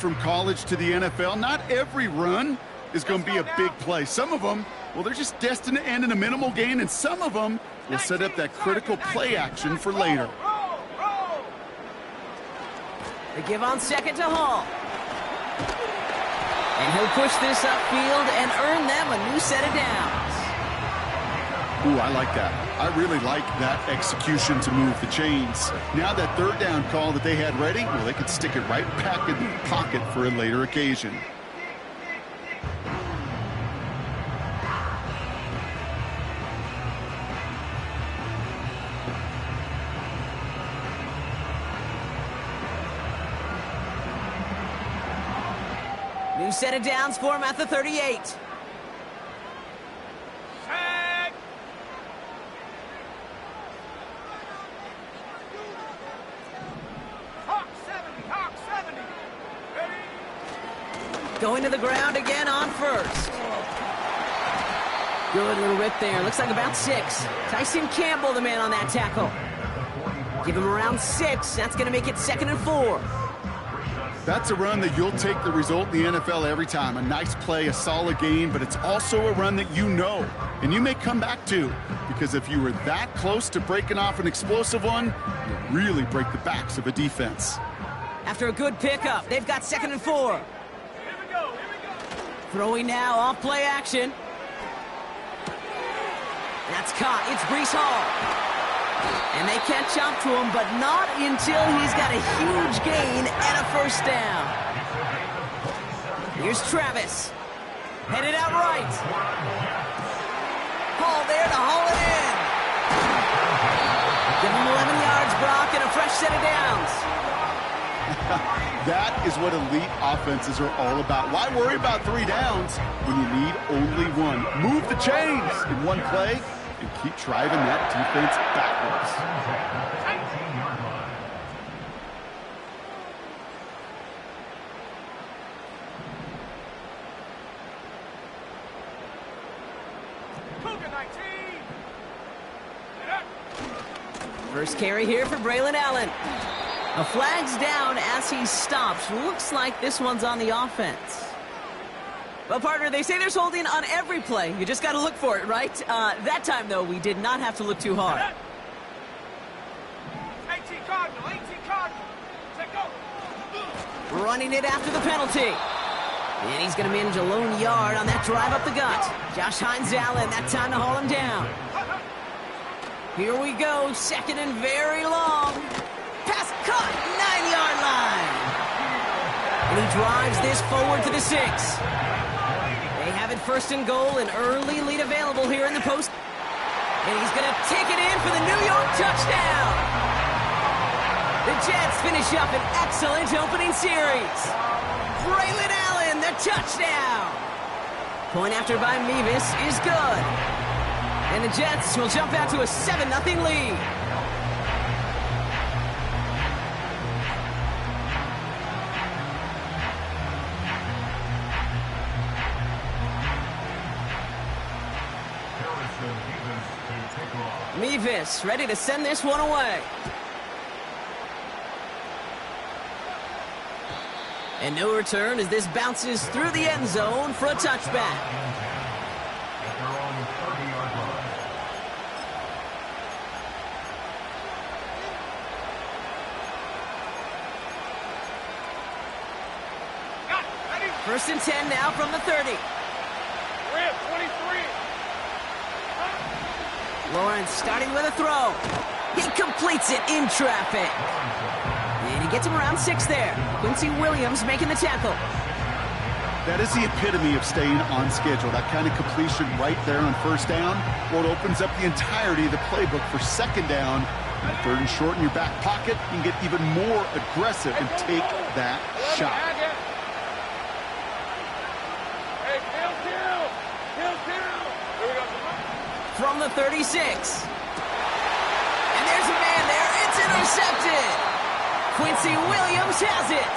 From college to the NFL, not every run is going to be a big play. Some of them, well, they're just destined to end in a minimal gain, and some of them will set up that critical play action for later. They give on second to Hall. And he'll push this upfield and earn them a new set of downs. Ooh, I like that. I really like that execution to move the chains. Now that third down call that they had ready, well, they could stick it right back in the pocket for a later occasion. New set of downs for him at the 38. Going to the ground again on first. Good little rip there. Looks like about 6. Tyson Campbell, the man on that tackle. Give him around 6. That's going to make it 2nd and 4. That's a run that you'll take the result in the NFL every time. A nice play, a solid gain, but it's also a run that you know, and you may come back to, because if you were that close to breaking off an explosive one, you really break the backs of a defense. After a good pickup, they've got 2nd and 4. Throwing now off play action. That's caught. It's Breece Hall. And they catch up to him, but not until he's got a huge gain and a first down. Here's Travis. Headed out right. Hall there to haul it in. Give him 11 yards, Brock, and a fresh set of downs. That is what elite offenses are all about. Why worry about 3 downs when you need only 1? Move the chains in one play and keep driving that defense backwards. First carry here for Braylon Allen. A flag's down as he stops. Looks like this one's on the offense. Well, partner, they say there's holding on every play. You just got to look for it, right? That time, though, we did not have to look too hard. 18 Cardinal, 18 Cardinal. Take go. Running it after the penalty. And he's going to manage a lone yard on that drive up the gut. Josh Hines-Allen, that time to haul him down. Here we go, 2nd and very long. Pass caught, 9-yard line. And he drives this forward to the 6. They have it 1st and goal, an early lead available here in the post. And he's going to take it in for the New York touchdown. The Jets finish up an excellent opening series. Braylon Allen, the touchdown. Point after by Mevis is good. And the Jets will jump out to a 7-0 lead. Mevis ready to send this one away. And no return as this bounces through the end zone for a touchback. First and 10 now from the 30. Rip, 23. Lawrence starting with a throw. He completes it in traffic. And he gets him around 6 there. Quincy Williams making the tackle. That is the epitome of staying on schedule. That kind of completion right there on first down. Well, it opens up the entirety of the playbook for 2nd down. And 3rd and short in your back pocket, you can get even more aggressive and take that shot. From the 36. And there's a man there. It's intercepted. Quincy Williams has it.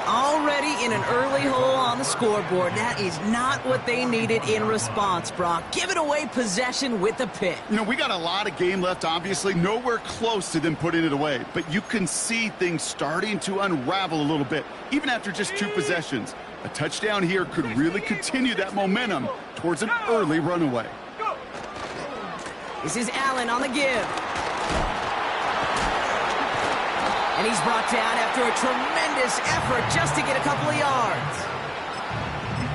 Already in an early hole on the scoreboard. That is not what they needed in response, Brock. Giving away possession with a pick. You know, we got a lot of game left, obviously. Nowhere close to them putting it away. But you can see things starting to unravel a little bit, even after just 2 possessions. A touchdown here could really continue that momentum towards an early runaway. This is Allen on the give. And he's brought down after a tremendous effort just to get a couple of yards.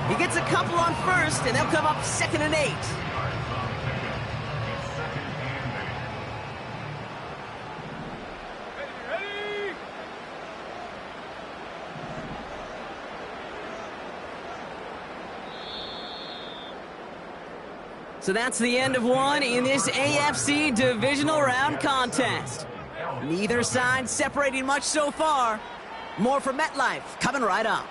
He gets a couple on first, and they'll come up 2nd and 8. Ready? So that's the end of one in this AFC divisional round contest. Neither side separating much so far. More from MetLife coming right up.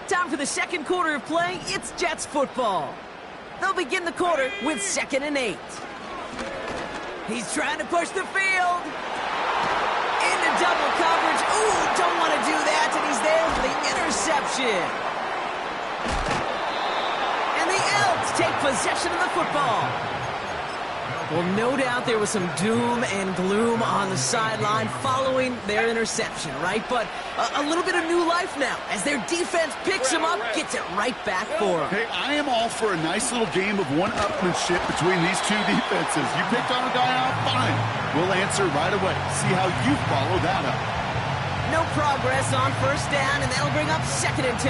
Time for the second quarter of play. It's Jets football. They'll begin the quarter with 2nd and 8. He's trying to push the field. Into double coverage. Ooh, don't want to do that, and he's there for the interception. And the Elks take possession of the football. Well, no doubt there was some doom and gloom on the sideline following their interception, right? But a little bit of new life now as their defense picks him up, gets it right back for him. Hey, I am all for a nice little game of one-upmanship between these 2 defenses. You picked on a guy out, fine. We'll answer right away. See how you follow that up. No progress on first down, and that'll bring up 2nd and 10.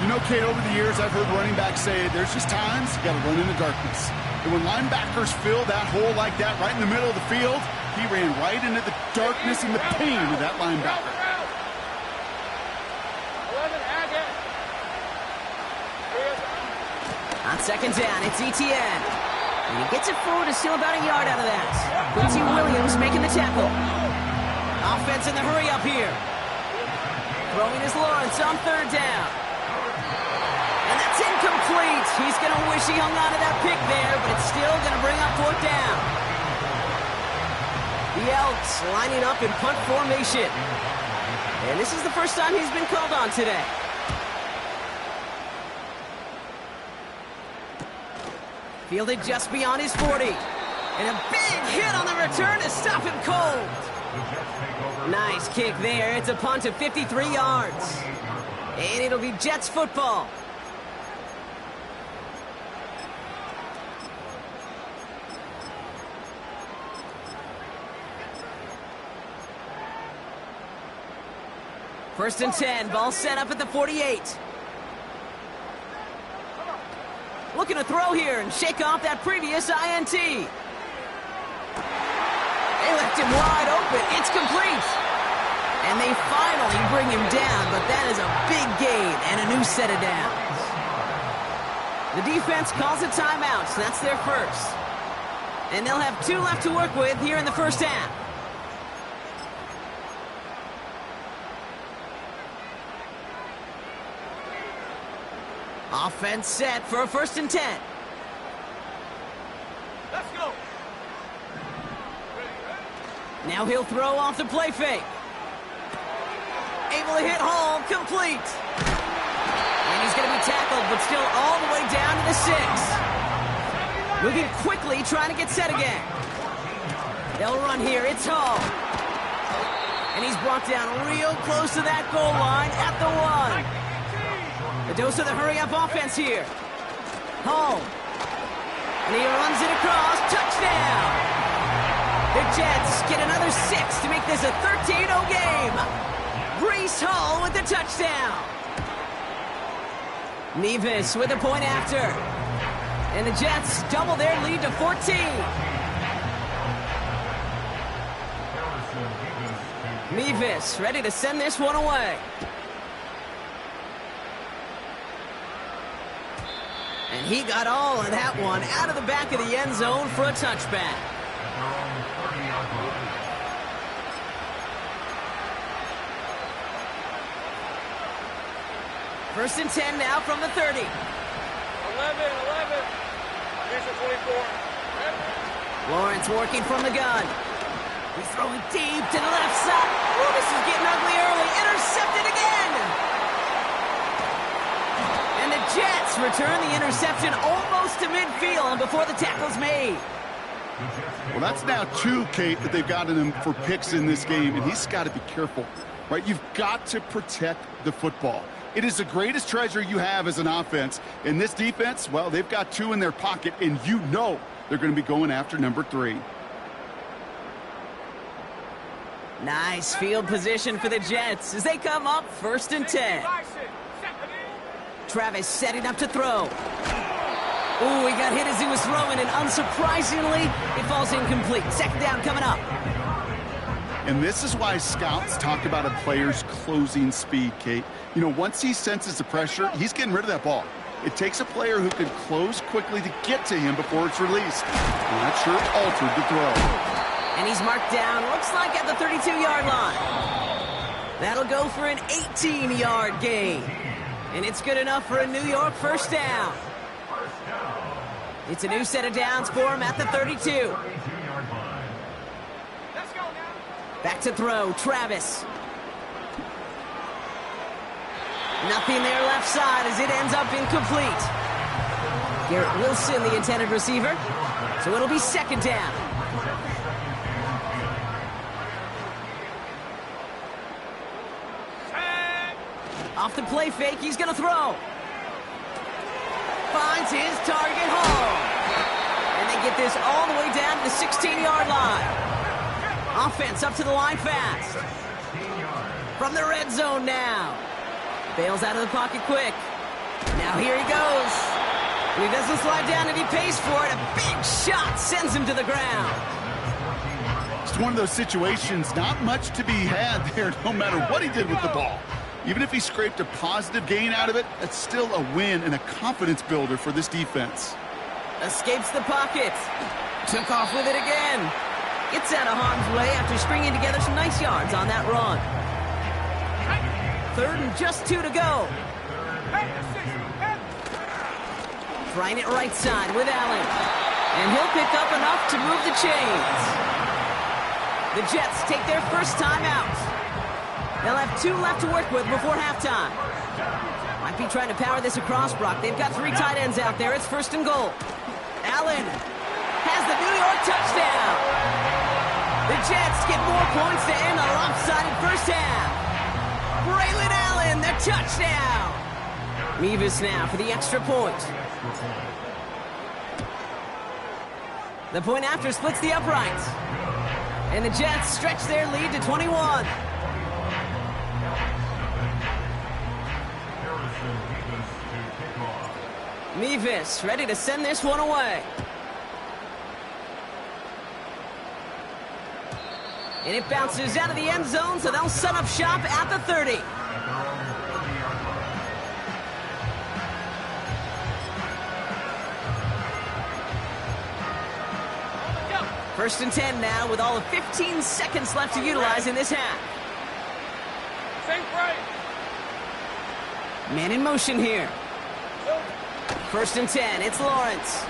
You know, Kate, over the years, I've heard running backs say there's just times you got to run in the darkness. And when linebackers fill that hole like that right in the middle of the field, he ran right into the darkness and the pain of that linebacker. On 2nd down, it's Etienne. And he gets it forward to steal about a yard out of that. Quincy Williams making the tackle. Offense in the hurry up here. Throwing is Lawrence on 3rd down. And that's incomplete. He's going to wish he hung on to that pick there, but it's still going to bring up 4th down. The Elks lining up in punt formation. And this is the first time he's been called on today. Fielded just beyond his 40. And a big hit on the return to stop him cold. Nice kick there. It's a punt of 53 yards. And it'll be Jets football. First and 10, ball set up at the 48. Looking to throw here and shake off that previous INT. They left him wide open. It's complete. And they finally bring him down, but that is a big gain and a new set of downs. The defense calls a timeout, so that's their first. And they'll have 2 left to work with here in the first half. Offense set for a 1st and 10. Let's go. Now he'll throw off the play fake. Able to hit home, complete. And he's going to be tackled, but still all the way down to the 6. Moving quickly, trying to get set again. They'll run here, it's Hall. And he's brought down real close to that goal line at the 1. The dose of the hurry-up offense here. Hall. And he runs it across. Touchdown! The Jets get another 6 to make this a 13-0 game. Breece Hall with the touchdown. Nevis with a point after. And the Jets double their lead to 14. Nevis ready to send this one away. And he got all of that one out of the back of the end zone for a touchback. First and 10 now from the 30. Lawrence working from the gun. He's throwing deep to the left side. Oh, this is getting ugly early. Intercepted again. And the Jets return the interception almost to midfield before the tackle's made. Well, that's now 2, Kate, that they've gotten him for picks in this game, and he's got to be careful, right? You've got to protect the football. It is the greatest treasure you have as an offense. In this defense, well, they've got 2 in their pocket, and you know they're going to be going after number 3. Nice field position for the Jets as they come up 1st and 10. Travis setting up to throw. Ooh, he got hit as he was throwing, and unsurprisingly, it falls incomplete. 2nd down coming up. And this is why scouts talk about a player's closing speed, Kate. You know, once he senses the pressure, he's getting rid of that ball. It takes a player who can close quickly to get to him before it's released. And that sure altered the throw. And he's marked down, looks like at the 32-yard line. That'll go for an 18-yard gain. And it's good enough for a New York 1st down. It's a new set of downs for him at the 32. Back to throw, Travis. Nothing there left side as it ends up incomplete. Garrett Wilson, the intended receiver. So it'll be 2nd down. Off the play fake, he's going to throw. Finds his target home. And they get this all the way down to the 16-yard line. Offense up to the line fast. From the red zone now. Bails out of the pocket quick. Now here he goes. He doesn't slide down and he pays for it. A big shot sends him to the ground. It's one of those situations, not much to be had there no matter what he did with the ball. Even if he scraped a positive gain out of it, that's still a win and a confidence builder for this defense. Escapes the pocket. Took off with it again. Gets out of harm's way after stringing together some nice yards on that run. 3rd and just 2 to go. Trying it right side with Allen. And he'll pick up enough to move the chains. The Jets take their first time out. They'll have 2 left to work with before halftime. Might be trying to power this across, Brock. They've got 3 tight ends out there. It's 1st and goal. Allen has the New York touchdown. The Jets get more points to end a lopsided first half. Braylon Allen, the touchdown. Mevis now for the extra point. The point after splits the uprights. And the Jets stretch their lead to 21. Mevis ready to send this one away. And it bounces out of the end zone, so they'll set up shop at the 30. First and 10 now with all of 15 seconds left to utilize in this half. Man in motion here. First and 10, it's Lawrence.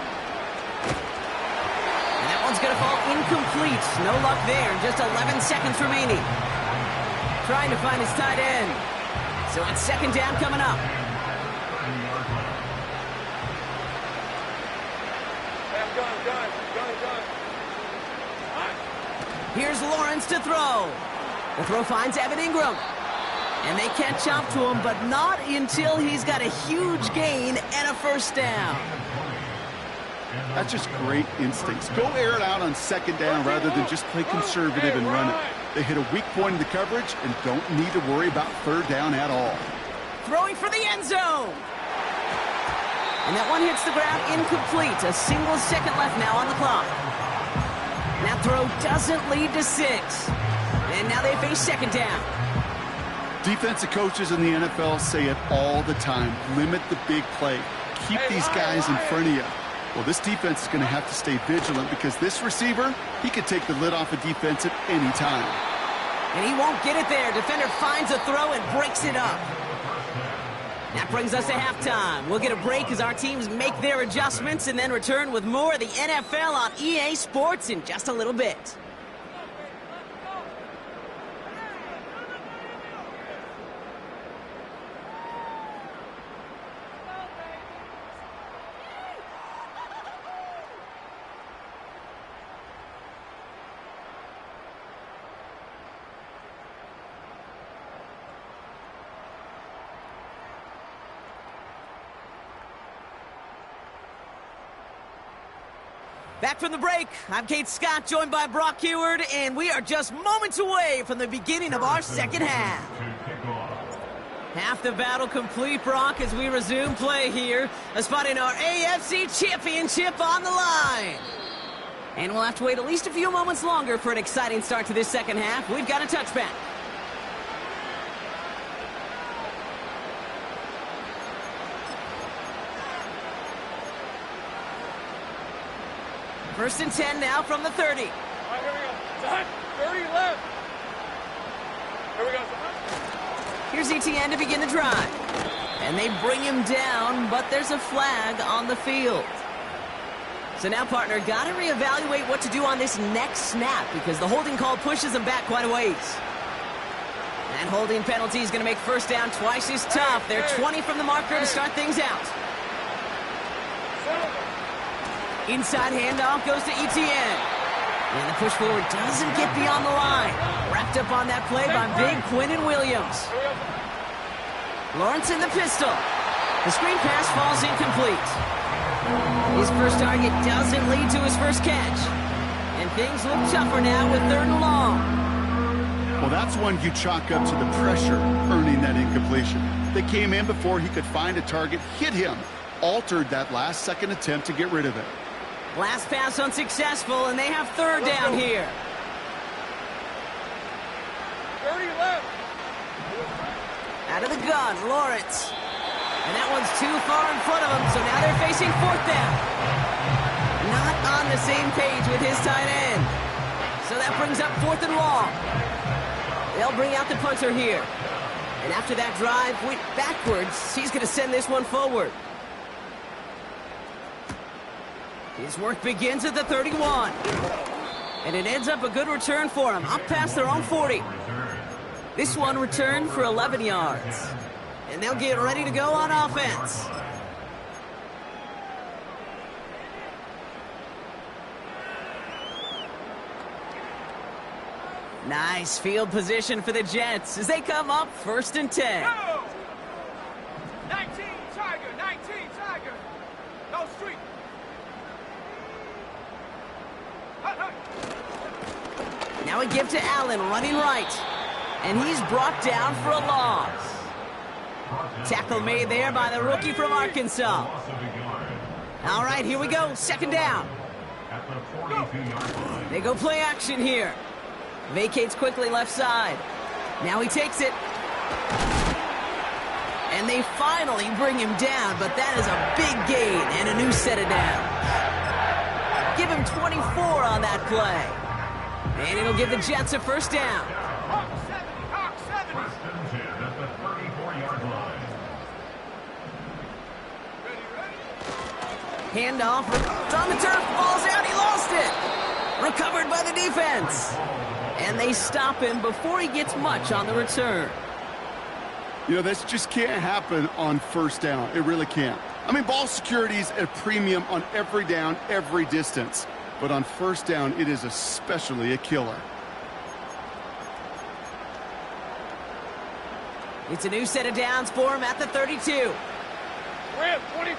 And that one's going to fall incomplete. No luck there, just 11 seconds remaining. Trying to find his tight end. So it's 2nd down coming up. Here's Lawrence to throw. The throw finds Evan Ingram. And they catch up to him, but not until he's got a huge gain and a 1st down. That's just great instincts. Go air it out on 2nd down rather than just play conservative and run it. They hit a weak point in the coverage and don't need to worry about 3rd down at all. Throwing for the end zone. And that one hits the ground incomplete. A single second left now on the clock. That throw doesn't lead to 6. And now they face 2nd down. Defensive coaches in the NFL say it all the time. Limit the big play. Keep these guys in front of you. Well, this defense is going to have to stay vigilant because this receiver, he could take the lid off a defense at any time. And he won't get it there. Defender finds a throw and breaks it up. That brings us to halftime. We'll get a break as our teams make their adjustments and then return with more of the NFL on EA Sports in just a little bit. Back from the break, I'm Kate Scott, joined by Brock Heward, and we are just moments away from the beginning of our second half. Half the battle complete, Brock, as we resume play here, a spot in our AFC Championship on the line. And we'll have to wait at least a few moments longer for an exciting start to this second half. We've got a touchback. First and 10 now from the 30. All right, here we go. Zach, 30 left. Here we go, Zach. Here's Etienne to begin the drive. And they bring him down, but there's a flag on the field. So now, partner, got to reevaluate what to do on this next snap because the holding call pushes them back quite a ways. That holding penalty is going to make first down twice as tough. They're 20 from the marker to start things out. Inside handoff goes to Etienne. And the push forward doesn't get beyond the line. Wrapped up on that play by Big Quinnen Williams. Lawrence in the pistol. The screen pass falls incomplete. His first target doesn't lead to his first catch. And things look tougher now with 3rd and long. Well, that's one you chalk up to the pressure earning that incompletion. They came in before he could find a target, hit him, altered that last-second attempt to get rid of it. Last pass unsuccessful, and they have 3rd down here. 30 left. Out of the gun, Lawrence. And that one's too far in front of him, so now they're facing 4th down. Not on the same page with his tight end. So that brings up 4th and long. They'll bring out the punter here. And after that drive went backwards, he's going to send this one forward. His work begins at the 31. And it ends up a good return for him, up past their own 40. This one returned for 11 yards. And they'll get ready to go on offense. Nice field position for the Jets as they come up 1st and 10. Go! 19 Tiger, 19 Tiger. No street. Now a give to Allen, running right. And he's brought down for a loss. Tackle made there by the rookie from Arkansas. All right, here we go. 2nd down. They go play action here. Vacates quickly left side. Now he takes it. And they finally bring him down, but that is a big gain and a new set of downs. Give him 24 on that play. And it'll give the Jets a 1st down. Hawk 70, Hawk 70. First and 10 at the 34-yard line. Handoff. It's on the turf. Ball's out. He lost it. Recovered by the defense. And they stop him before he gets much on the return. You know, this just can't happen on 1st down. It really can't. I mean, ball security is a premium on every down, every distance. But on 1st down, it is especially a killer. It's a new set of downs for him at the 32. Rim, 23.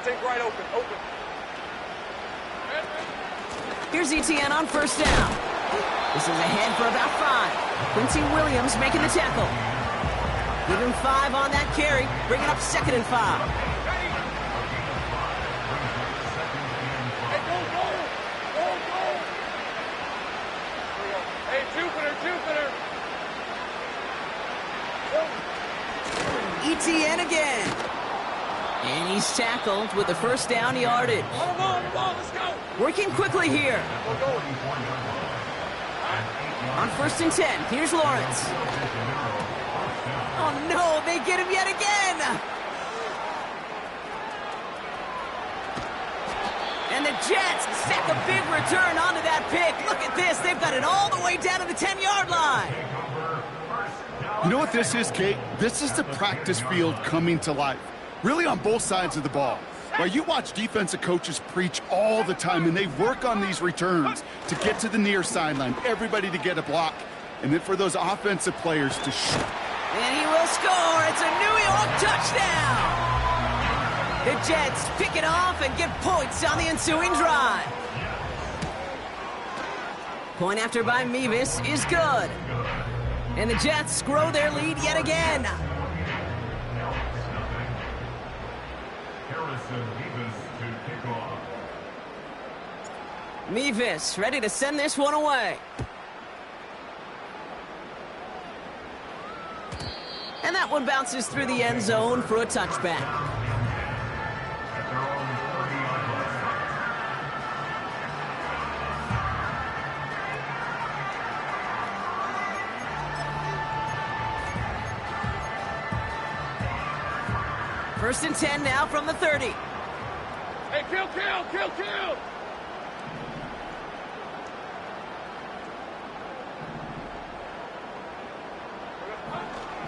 Take right open, open. Here's Etienne on 1st down. This is ahead for about 5. Quincy Williams making the tackle. Give him 5 on that carry, bringing up 2nd and 5. Etienne again. And he's tackled with the 1st down yardage. On the ball, let's go. Working quickly here. Go. On 1st and 10, here's Lawrence. Oh no, they get him yet again! And the Jets stack a big return onto that pick. Look at this, they've got it all the way down to the 10-yard line. You know what this is, Kate? This is the practice field coming to life, really on both sides of the ball. While you watch defensive coaches preach all the time, and they work on these returns to get to the near sideline, everybody to get a block, and then for those offensive players to shoot. And he will score. It's a New York touchdown. The Jets pick it off and get points on the ensuing drive. Point after by Mevis is good. And the Jets grow their lead yet again. Mevis ready to send this one away. And that one bounces through the end zone for a touchback. First and 10 now from the 30. Hey, kill!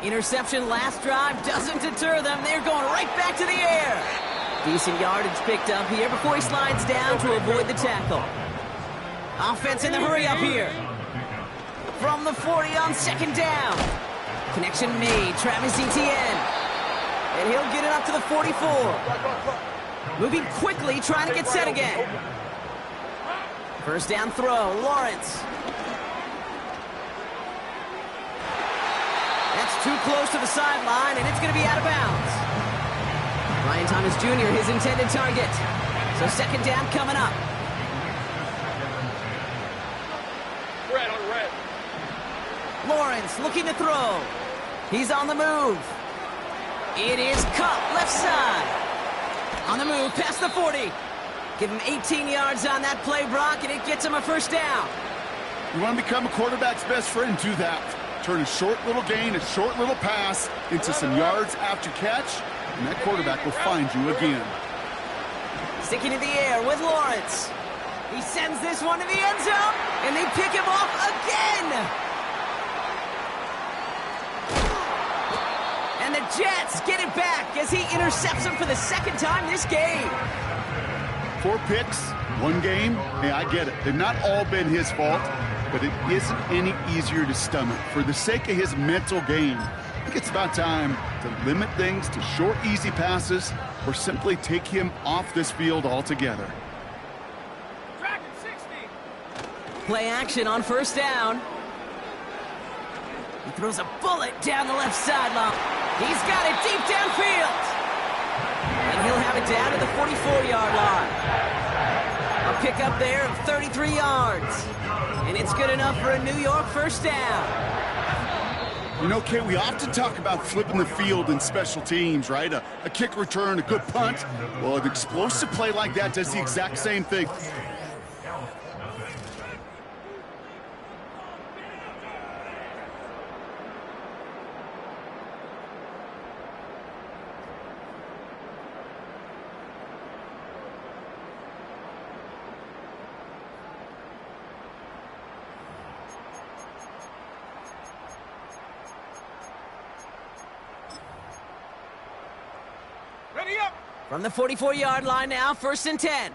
Interception last drive doesn't deter them. They're going right back to the air. Decent yardage picked up here before he slides down to avoid the tackle. Offense in the hurry up here. From the 40 on 2nd down. Connection made. Travis Etienne. And he'll get it up to the 44. Moving quickly, trying to get set again. First down throw, Lawrence. That's too close to the sideline, and it's going to be out of bounds. Ryan Thomas Jr., his intended target. So 2nd down coming up. Red on red. Lawrence looking to throw. He's on the move. It is Kupp, left side. On the move, past the 40. Give him 18 yards on that play, Brock, and it gets him a first down. You want to become a quarterback's best friend, do that. Turn a short little gain, a short little pass into some yards after catch, and that quarterback will find you again. Sticking in the air with Lawrence. He sends this one to the end zone, and they pick him off again. And the Jets get it back as he intercepts him for the 2nd time this game. 4 picks, 1 game. Hey, I get it. They've not all been his fault, but it isn't any easier to stomach. For the sake of his mental game, I think it's about time to limit things to short, easy passes or simply take him off this field altogether. Dragon 60. Play action on 1st down. He throws a bullet down the left sideline. He's got it deep downfield. And he'll have it down to the 44-yard line. A pickup there of 33 yards. And it's good enough for a New York first down. You know, Kate, we often talk about flipping the field in special teams, right? A kick return, a good punt. Well, an explosive play like that does the exact same thing. Ready up. From the 44-yard line now, 1st and 10.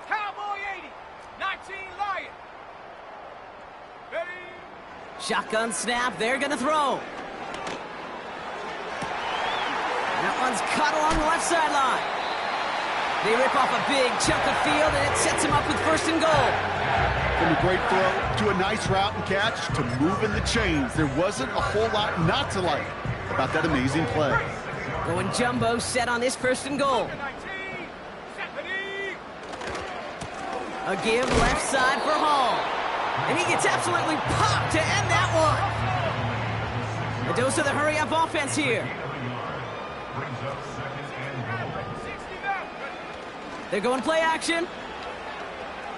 Cowboy 80. 19 Lion. Ready. Shotgun snap, they're going to throw. That one's caught along the left sideline. They rip off a big chunk of field, and it sets him up with 1st and goal. From a great throw to a nice route and catch to moving the chains. There wasn't a whole lot not to like about that amazing play. Going jumbo set on this 1st and goal. 19. Stephanie. A give left side for Hall. And he gets absolutely popped to end that one. A dose of the hurry-up offense here. They're going play action.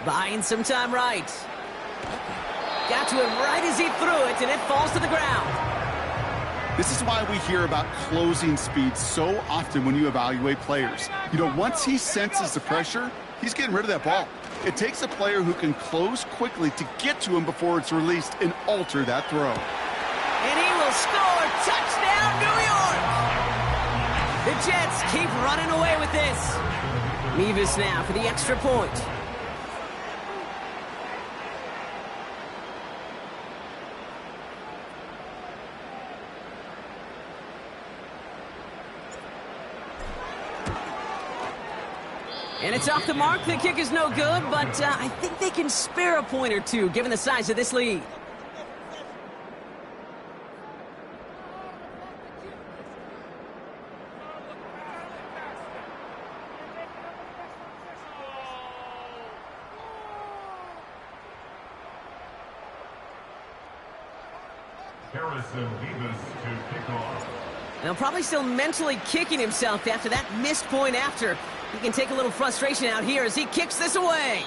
Buying some time right. Got to him right as he threw it, and it falls to the ground. This is why we hear about closing speed so often when you evaluate players. You know, once he senses the pressure, he's getting rid of that ball. It takes a player who can close quickly to get to him before it's released and alter that throw. And he will score. Touchdown, New York! The Jets keep running away with this. Nevis now for the extra point. And it's off the mark. The kick is no good, but I think they can spare a point or two given the size of this lead. Harrison Nevis to kick off. And he'll probably still mentally kicking himself after that missed point after. He can take a little frustration out here as he kicks this away.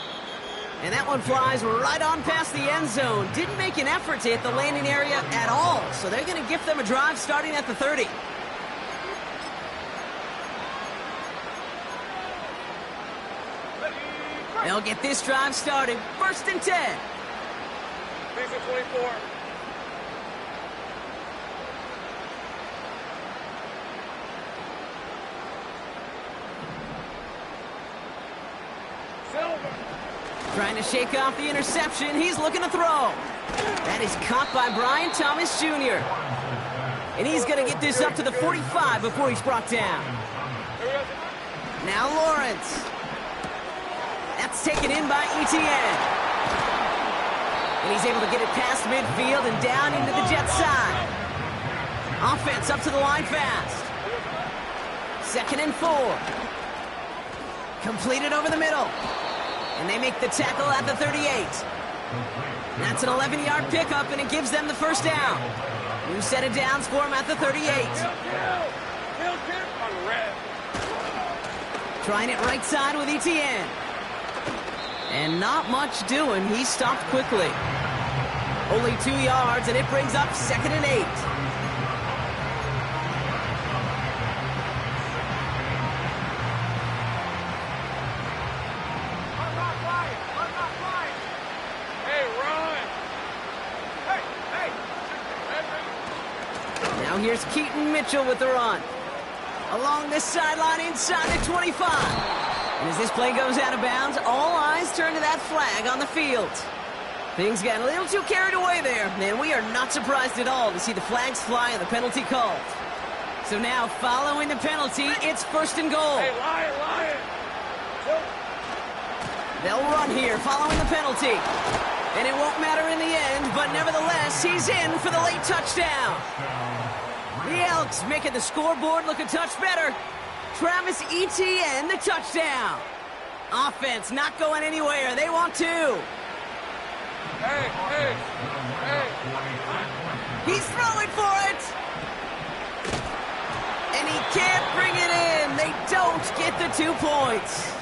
And that one flies right on past the end zone. Didn't make an effort to hit the landing area at all. So they're going to gift them a drive starting at the 30. They'll get this drive started. 1st and 10. These are 24. Trying to shake off the interception. He's looking to throw. That is caught by Brian Thomas Jr. And he's going to get this up to the 45 before he's brought down. Now Lawrence. That's taken in by Etienne. And he's able to get it past midfield and down into the Jets side. Offense up to the line fast. 2nd and 4. Completed over the middle. And they make the tackle at the 38. That's an 11-yard pickup, and it gives them the first down. New set of downs for him at the 38. Trying it right side with Etienne. And not much doing. He stopped quickly. Only 2 yards, and it brings up 2nd and 8. Now here's Keaton Mitchell with the run. Along this sideline inside the 25. And as this play goes out of bounds, all eyes turn to that flag on the field. Things got a little too carried away there, and we are not surprised at all to see the flags fly and the penalty called. So now, following the penalty, it's 1st and goal. Hey, Lion! They'll run here following the penalty. And it won't matter in the end, but nevertheless, he's in for the late touchdown. The Elks making the scoreboard look a touch better. Travis Etienne, the touchdown. Offense not going anywhere. They want 2. Hey! He's throwing for it. And he can't bring it in. They don't get the 2 points.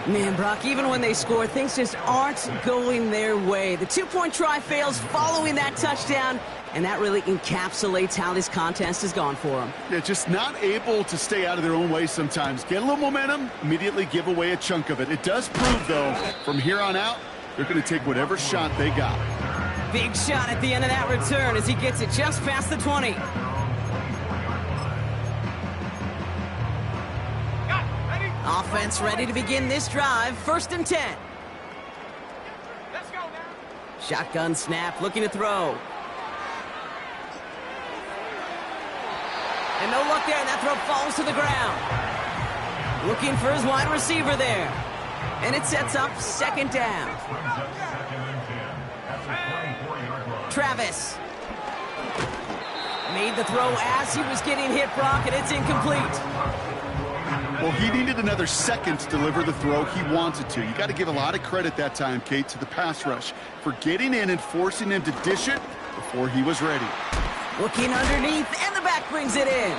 Man, Brock, even when they score, things just aren't going their way. The 2-point try fails following that touchdown, and that really encapsulates how this contest has gone for them. Yeah, just not able to stay out of their own way sometimes. Get a little momentum, immediately give away a chunk of it. It does prove, though, from here on out, they're going to take whatever shot they got. Big shot at the end of that return as he gets it just past the 20. Offense ready to begin this drive. 1st and 10. Let's go now. Shotgun snap, looking to throw. And no luck there, and that throw falls to the ground. Looking for his wide receiver there. And it sets up 2nd down. Travis made the throw as he was getting hit, Brock, and it's incomplete. Well, he needed another second to deliver the throw he wanted to. You got to give a lot of credit that time, Kate, to the pass rush for getting in and forcing him to dish it before he was ready. Looking underneath, and the back brings it in.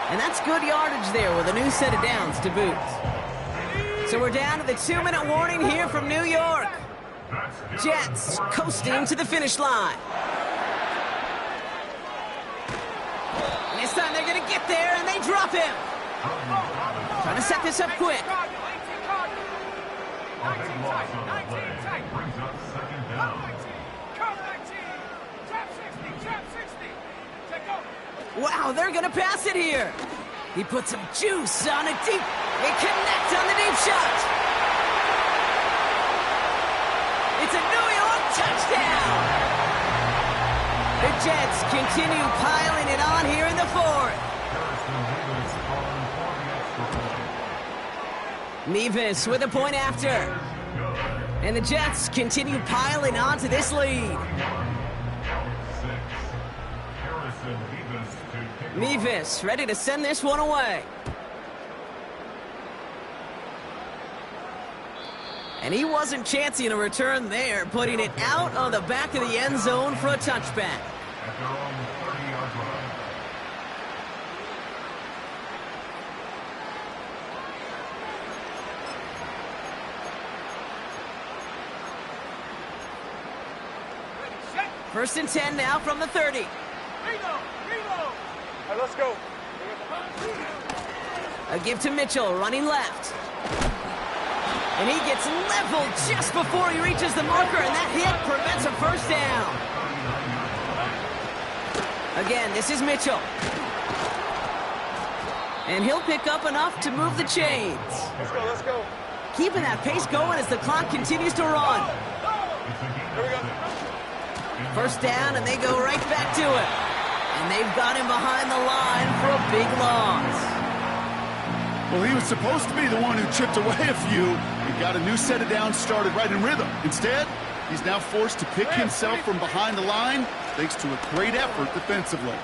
And that's good yardage there with a new set of downs to boot. So we're down to the 2-minute warning here from New York. Jets coasting to the finish line. And this time they're going to get there, and they drop him. Trying to set this up quick. Wow, they're going to pass it here. He puts some juice on a deep. They connect on the deep shot. It's a New York touchdown. The Jets continue piling it on here in the fourth. Nevis with a point after. And the Jets continue piling on to this lead. Nevis ready to send this one away. And he wasn't chancing a return there, putting it out on the back of the end zone for a touchback. First and 10 now from the 30. All right, let's go. A give to Mitchell, running left. And he gets leveled just before he reaches the marker, and that hit prevents a first down. Again, this is Mitchell. And he'll pick up enough to move the chains. Let's go. Keeping that pace going as the clock continues to run. Here we go. First down, and they go right back to it. And they've got him behind the line for a big loss. Well, he was supposed to be the one who chipped away a few and got a new set of downs started right in rhythm. Instead, he's now forced to pick himself from behind the line thanks to a great effort defensively.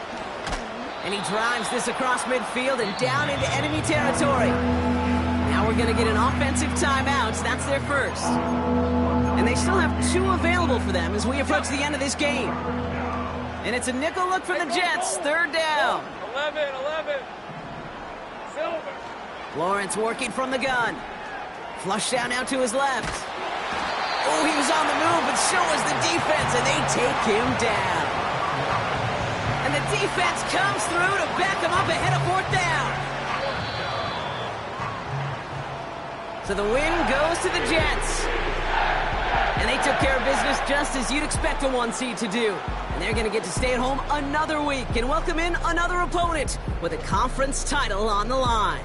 And he drives this across midfield and down into enemy territory. Now we're going to get an offensive timeout. That's their first. And they still have 2 available for them as we approach the end of this game. And it's a nickel look for the Jets. Third down. 11. Silver. Lawrence working from the gun. Flush down now to his left. Oh, he was on the move, but so was the defense, and they take him down. And the defense comes through to back him up ahead of fourth down. So the win goes to the Jets. And they took care of business just as you'd expect a 1 seed to do. And they're going to get to stay at home another week and welcome in another opponent with a conference title on the line.